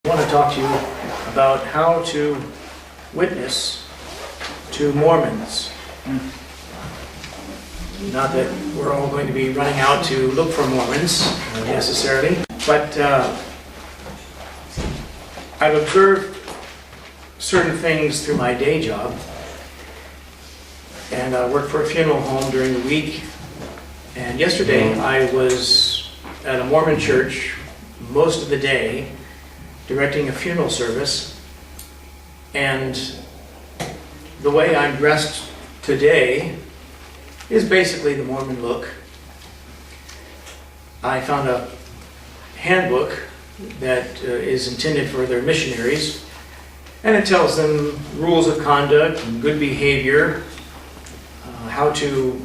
I want to talk to you about how to witness to Mormons. Not that we're all going to be running out to look for Mormons necessarily, but I've observed certain things through my day job, and I work for a funeral home during the week. And yesterday I was at a Mormon church most of the day directing a funeral service, and the way I'm dressed today is basically the Mormon look. I found a handbook that is intended for their missionaries, and it tells them rules of conduct and good behavior, how to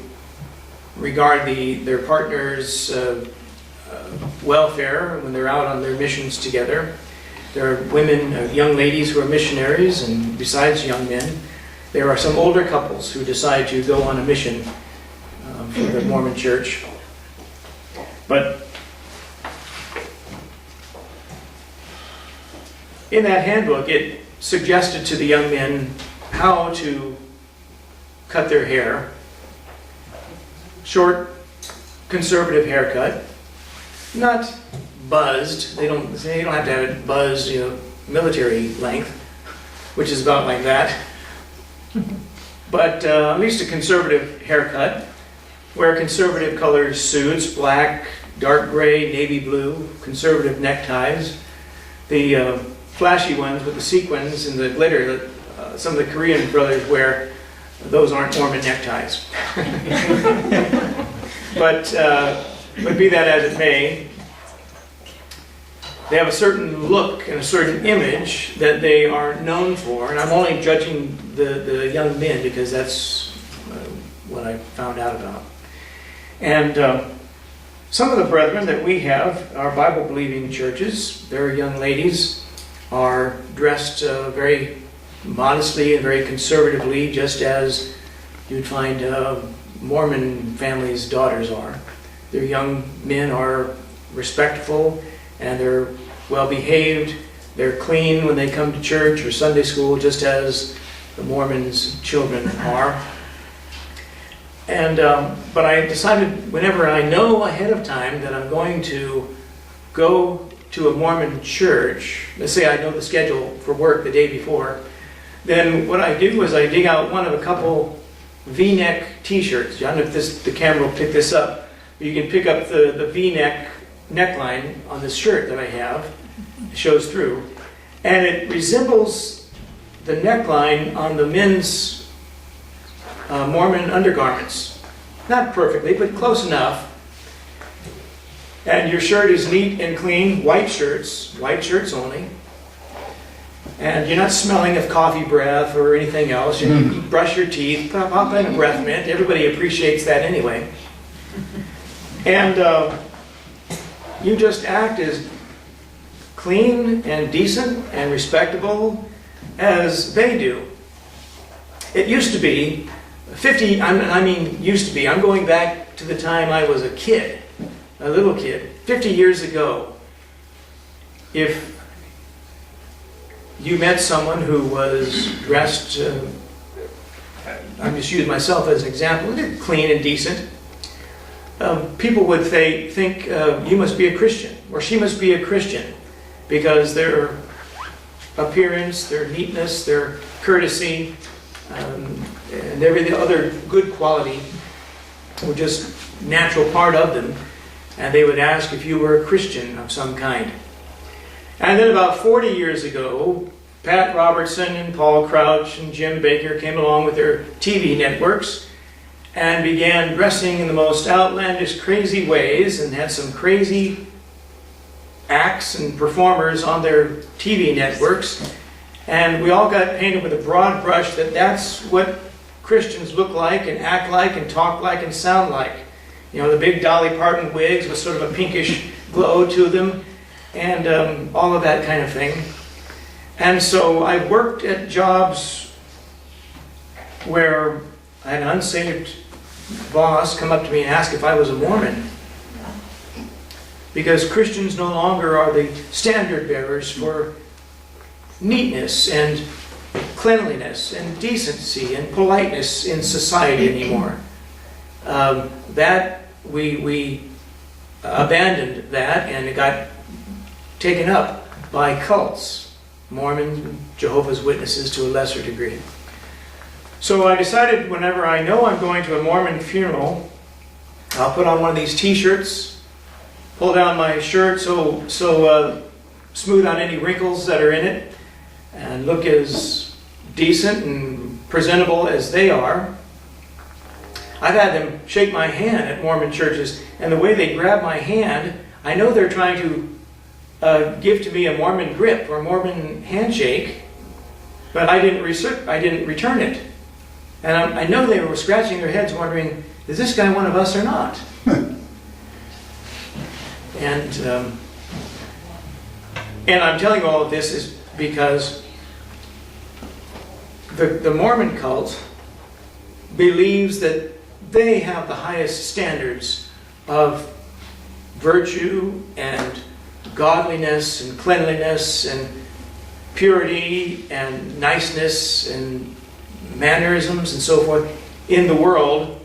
regard their partner's welfare when they're out on their missions together. There are women, young ladies who are missionaries, and besides young men, there are some older couples who decide to go on a mission for the Mormon church. But in that handbook, it suggested to the young men how to cut their hair. Short, conservative haircut, not buzzed. They don't have to have it buzzed, military length, which is about like that. But at least a conservative haircut. Wear conservative colored suits, black, dark gray, navy blue, conservative neckties. The flashy ones with the sequins and the glitter that some of the Korean brothers wear, those aren't Mormon neckties. But be that as it may, they have a certain look and a certain image that they are known for, and I'm only judging the young men because that's what I found out about. And some of the brethren that we have are Bible-believing churches. Their young ladies are dressed very modestly and very conservatively, just as you'd find Mormon families' daughters are. Their young men are respectful and they're well-behaved. They're clean when they come to church or Sunday school, just as the Mormons' children are. And but I decided, whenever I know ahead of time that I'm going to go to a Mormon church, let's say I know the schedule for work the day before, then what I do is I dig out one of a couple V-neck t-shirts. I don't know if the camera will pick this up, but you can pick up the V-neck neckline on this shirt that I have. It shows through. And it resembles the neckline on the men's Mormon undergarments. Not perfectly, but close enough. And your shirt is neat and clean, white shirts only. And you're not smelling of coffee breath or anything else. You brush your teeth, pop in a breath mint. Everybody appreciates that anyway. And you just act as clean and decent and respectable as they do. It used to be, I'm going back to the time I was a kid, a little kid, 50 years ago. If you met someone who was dressed, I'm just using myself as an example, clean and decent, people would think you must be a Christian, or she must be a Christian, because their appearance, their neatness, their courtesy, and every other good quality were just natural part of them, and they would ask if you were a Christian of some kind. And then about 40 years ago, Pat Robertson and Paul Crouch and Jim Baker came along with their TV networks and began dressing in the most outlandish, crazy ways, and had some crazy acts and performers on their TV networks. And we all got painted with a broad brush that that's what Christians look like and act like and talk like and sound like. The big Dolly Parton wigs with sort of a pinkish glow to them, and all of that kind of thing. And so I worked at jobs where I had an unsaved boss come up to me and ask if I was a Mormon. Because Christians no longer are the standard bearers for neatness and cleanliness and decency and politeness in society anymore. That we abandoned that, and it got taken up by cults, Mormons, Jehovah's Witnesses to a lesser degree. So I decided whenever I know I'm going to a Mormon funeral, I'll put on one of these t-shirts, pull down my shirt so smooth on any wrinkles that are in it, and look as decent and presentable as they are. I've had them shake my hand at Mormon churches, and the way they grab my hand, I know they're trying to give to me a Mormon grip or a Mormon handshake, but I didn't return it. And I know they were scratching their heads wondering, is this guy one of us or not? And I'm telling you all of this is because the Mormon cult believes that they have the highest standards of virtue and godliness and cleanliness and purity and niceness and mannerisms and so forth in the world,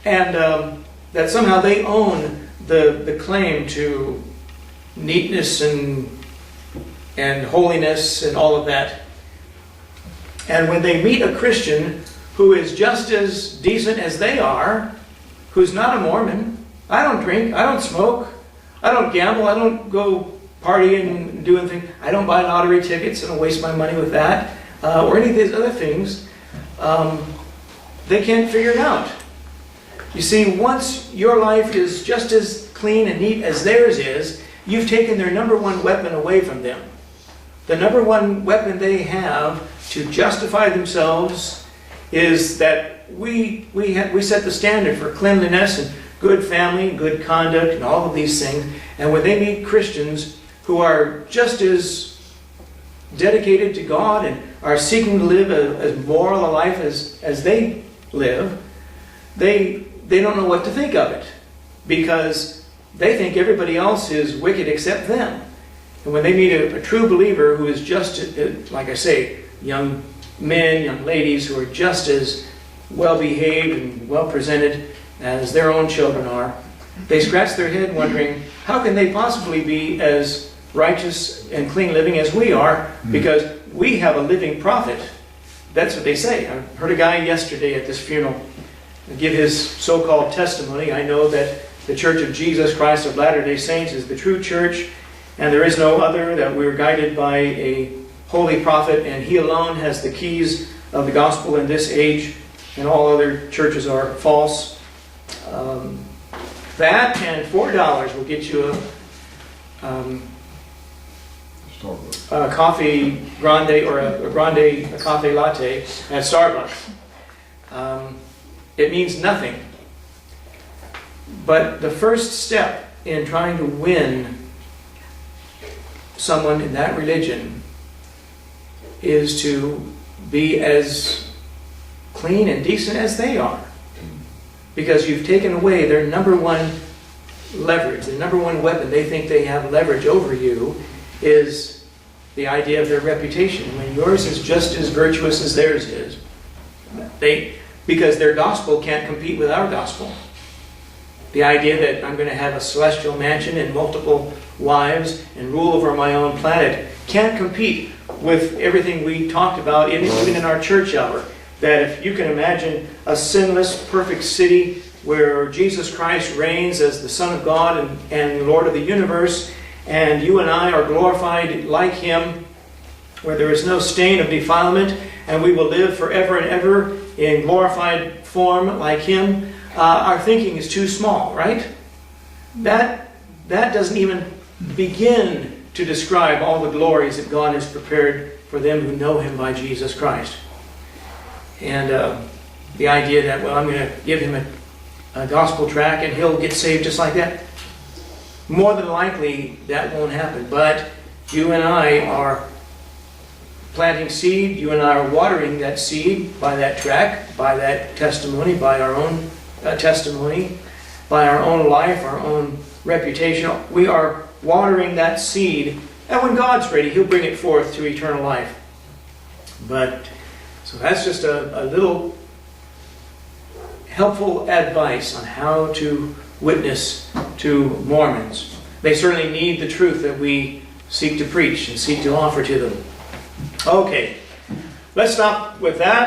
and that somehow they own the claim to neatness and holiness and all of that. And when they meet a Christian who is just as decent as they are, who's not a Mormon, I don't drink, I don't smoke, I don't gamble, I don't go partying and doing things, I don't buy lottery tickets, I don't waste my money with that, or any of these other things, they can't figure it out. You see, once your life is just as clean and neat as theirs is, you've taken their number one weapon away from them. The number one weapon they have to justify themselves is that we set the standard for cleanliness and good family, good conduct, and all of these things. And when they meet Christians who are just as dedicated to God and are seeking to live as moral a life as they live, they don't know what to think of it, because they think everybody else is wicked except them. And when they meet a true believer who is just, like I say, young men, young ladies who are just as well behaved and well presented as their own children are, they scratch their head wondering, how can they possibly be as righteous and clean living as we are, because we have a living prophet. That's what they say. I heard a guy yesterday at this funeral give his so-called testimony. I know that the Church of Jesus Christ of Latter-day Saints is the true church, and there is no other, that we're guided by a holy prophet, and he alone has the keys of the gospel in this age, and all other churches are false. That and $4 will get you a coffee grande or a grande coffee latte at Starbucks. It means nothing. But the first step in trying to win someone in that religion is to be as clean and decent as they are. Because you've taken away their number one leverage, the number one weapon they think they have leverage over you is the idea of their reputation. When yours is just as virtuous as theirs is, because their gospel can't compete with our gospel. The idea that I'm going to have a celestial mansion and multiple wives and rule over my own planet can't compete with everything we talked about, even in our church hour. That if you can imagine a sinless, perfect city where Jesus Christ reigns as the Son of God and Lord of the universe, and you and I are glorified like Him, where there is no stain of defilement, and we will live forever and ever in glorified form like Him, our thinking is too small, right? That doesn't even begin to describe all the glories that God has prepared for them who know Him by Jesus Christ. And the idea that, well, I'm going to give him a gospel tract and he'll get saved just like that. More than likely, that won't happen. But you and I are planting seed. You and I are watering that seed by that tract, by that testimony, by our own testimony, by our own life, our own reputation. We are watering that seed And when God's ready, He'll bring it forth to eternal life. But, so that's just a little helpful advice on how to witness to Mormons. They certainly need the truth that we seek to preach and seek to offer to them. Okay, let's stop with that.